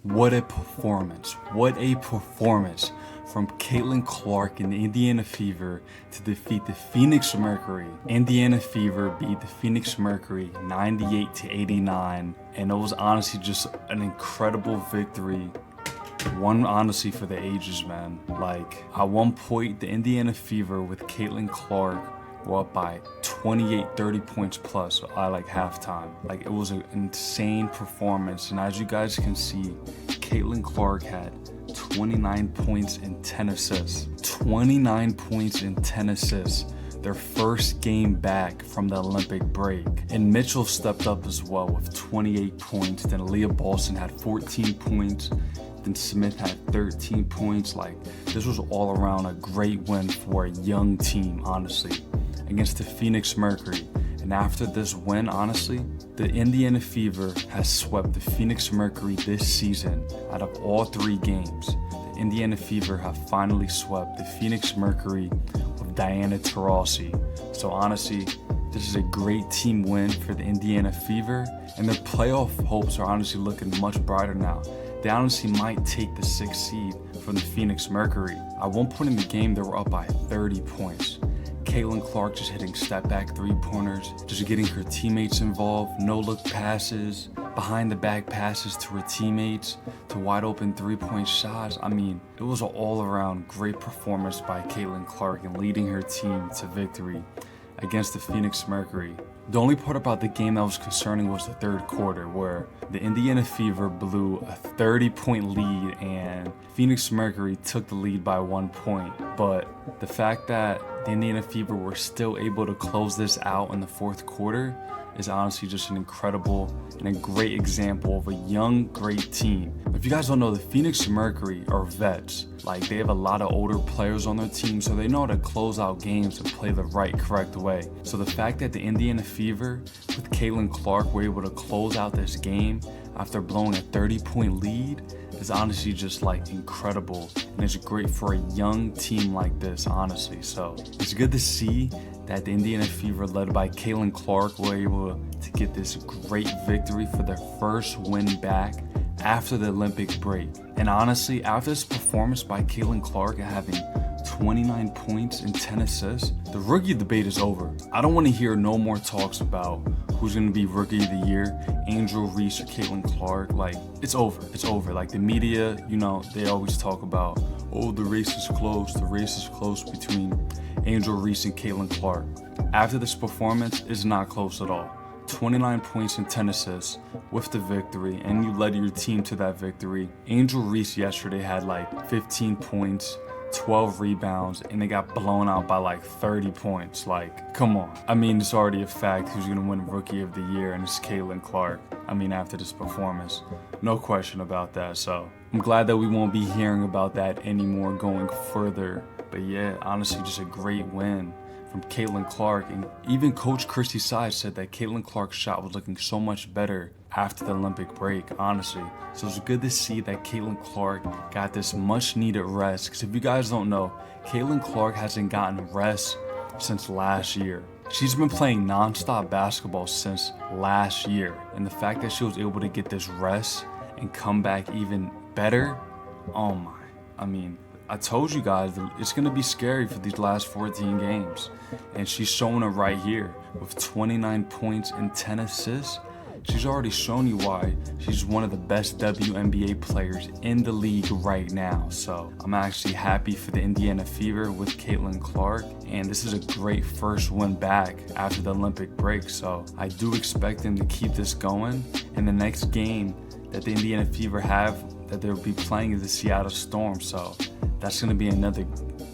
What a performance. What a performance from Caitlin Clark in the Indiana Fever to defeat the Phoenix Mercury. Indiana Fever beat the Phoenix Mercury 98-89, and it was honestly just an incredible victory. One honestly for the ages, man. Like, at one point, the Indiana Fever with Caitlin Clark were up by 28, 30 points plus at like halftime. Like, it was an insane performance. And as you guys can see, Caitlin Clark had 29 points and 10 assists. 29 points and 10 assists. Their first game back from the Olympic break. And Mitchell stepped up as well with 28 points. Then Leah Balson had 14 points. Then Smith had 13 points. Like, this was all around a great win for a young team, honestly, against the Phoenix Mercury. And after this win, honestly, the Indiana Fever has swept the Phoenix Mercury this season. Out of all 3 games, the Indiana Fever have finally swept the Phoenix Mercury with Diana Taurasi. So honestly, this is a great team win for the Indiana Fever, and their playoff hopes are honestly looking much brighter now. They honestly might take the 6th seed from the Phoenix Mercury. At one point in the game, they were up by 30 points. Caitlin Clark just hitting step-back three-pointers, just getting her teammates involved, no-look passes, behind-the-back passes to her teammates, to wide-open three-point shots. I mean, it was an all-around great performance by Caitlin Clark in leading her team to victory against the Phoenix Mercury. The only part about the game that was concerning was the third quarter, where the Indiana Fever blew a 30-point lead and Phoenix Mercury took the lead by 1 point. But the fact that the Indiana Fever were still able to close this out in the fourth quarter is honestly just an incredible and a great example of a young, great team. If you guys don't know, the Phoenix Mercury are vets. Like, they have a lot of older players on their team, so they know how to close out games and play the right, correct way. So the fact that the Indiana Fever with Caitlin Clark were able to close out this game after blowing a 30-point lead is honestly just like incredible, and it's great for a young team like this, honestly. So it's good to see that the Indiana Fever, led by Caitlin Clark, were able to get this great victory for their first win back after the Olympic break. And honestly, after this performance by Caitlin Clark and having 29 points and 10 assists, the rookie debate is over. I don't want to hear no more talks about who's going to be rookie of the year, Angel Reese or Caitlin Clark. Like, it's over. It's over. Like, the media, you know, they always talk about, oh, the race is close. The race is close between Angel Reese and Caitlin Clark. After this performance, it's not close at all. 29 points and 10 assists with the victory, and you led your team to that victory. Angel Reese yesterday had like 15 points, 12 rebounds, and they got blown out by like 30 points. Like, come on. I mean, it's already a fact who's going to win Rookie of the Year, and it's Caitlin Clark. I mean, after this performance, no question about that. So I'm glad that we won't be hearing about that anymore going further. But yeah, honestly, just a great win from Caitlin Clark. And even Coach Christy Sides said that Caitlin Clark's shot was looking so much better after the Olympic break, honestly. So it's good to see that Caitlin Clark got this much needed rest. Because if you guys don't know, Caitlin Clark hasn't gotten rest since last year. She's been playing nonstop basketball since last year. And the fact that she was able to get this rest and come back even better, oh my. I mean, I told you guys that it's going to be scary for these last 14 games. And she's showing it right here with 29 points and 10 assists. She's already shown you why she's one of the best WNBA players in the league right now. So I'm actually happy for the Indiana Fever with Caitlin Clark. And this is a great first win back after the Olympic break. So I do expect them to keep this going. And the next game that the Indiana Fever have that they'll be playing is the Seattle Storm. So that's going to be another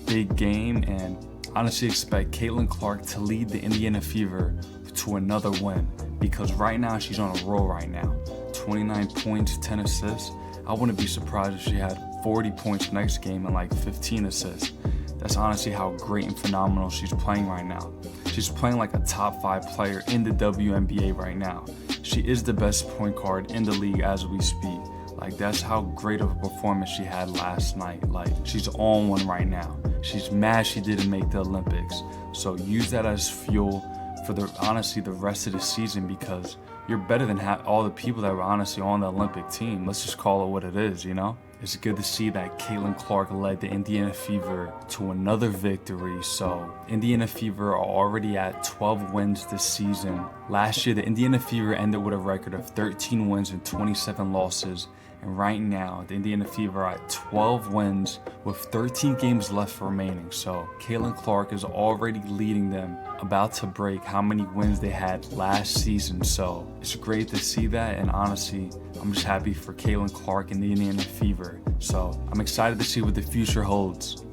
big game, and honestly expect Caitlin Clark to lead the Indiana Fever to another win, because right now she's on a roll right now. 29 points, 10 assists. I wouldn't be surprised if she had 40 points next game and like 15 assists. That's honestly how great and phenomenal she's playing right now. She's playing like a top 5 player in the WNBA right now. She is the best point guard in the league as we speak. Like, that's how great of a performance she had last night. Like, she's on one right now. She's mad she didn't make the Olympics. So use that as fuel for honestly the rest of the season, because you're better than all the people that were honestly on the Olympic team. Let's just call it what it is, you know? It's good to see that Caitlin Clark led the Indiana Fever to another victory. So Indiana Fever are already at 12 wins this season. Last year, the Indiana Fever ended with a record of 13 wins and 27 losses. And right now, the Indiana Fever are at 12 wins with 13 games left remaining. So Caitlin Clark is already leading them, about to break how many wins they had last season. So it's great to see that. And honestly, I'm just happy for Caitlin Clark and the Indiana Fever. So I'm excited to see what the future holds.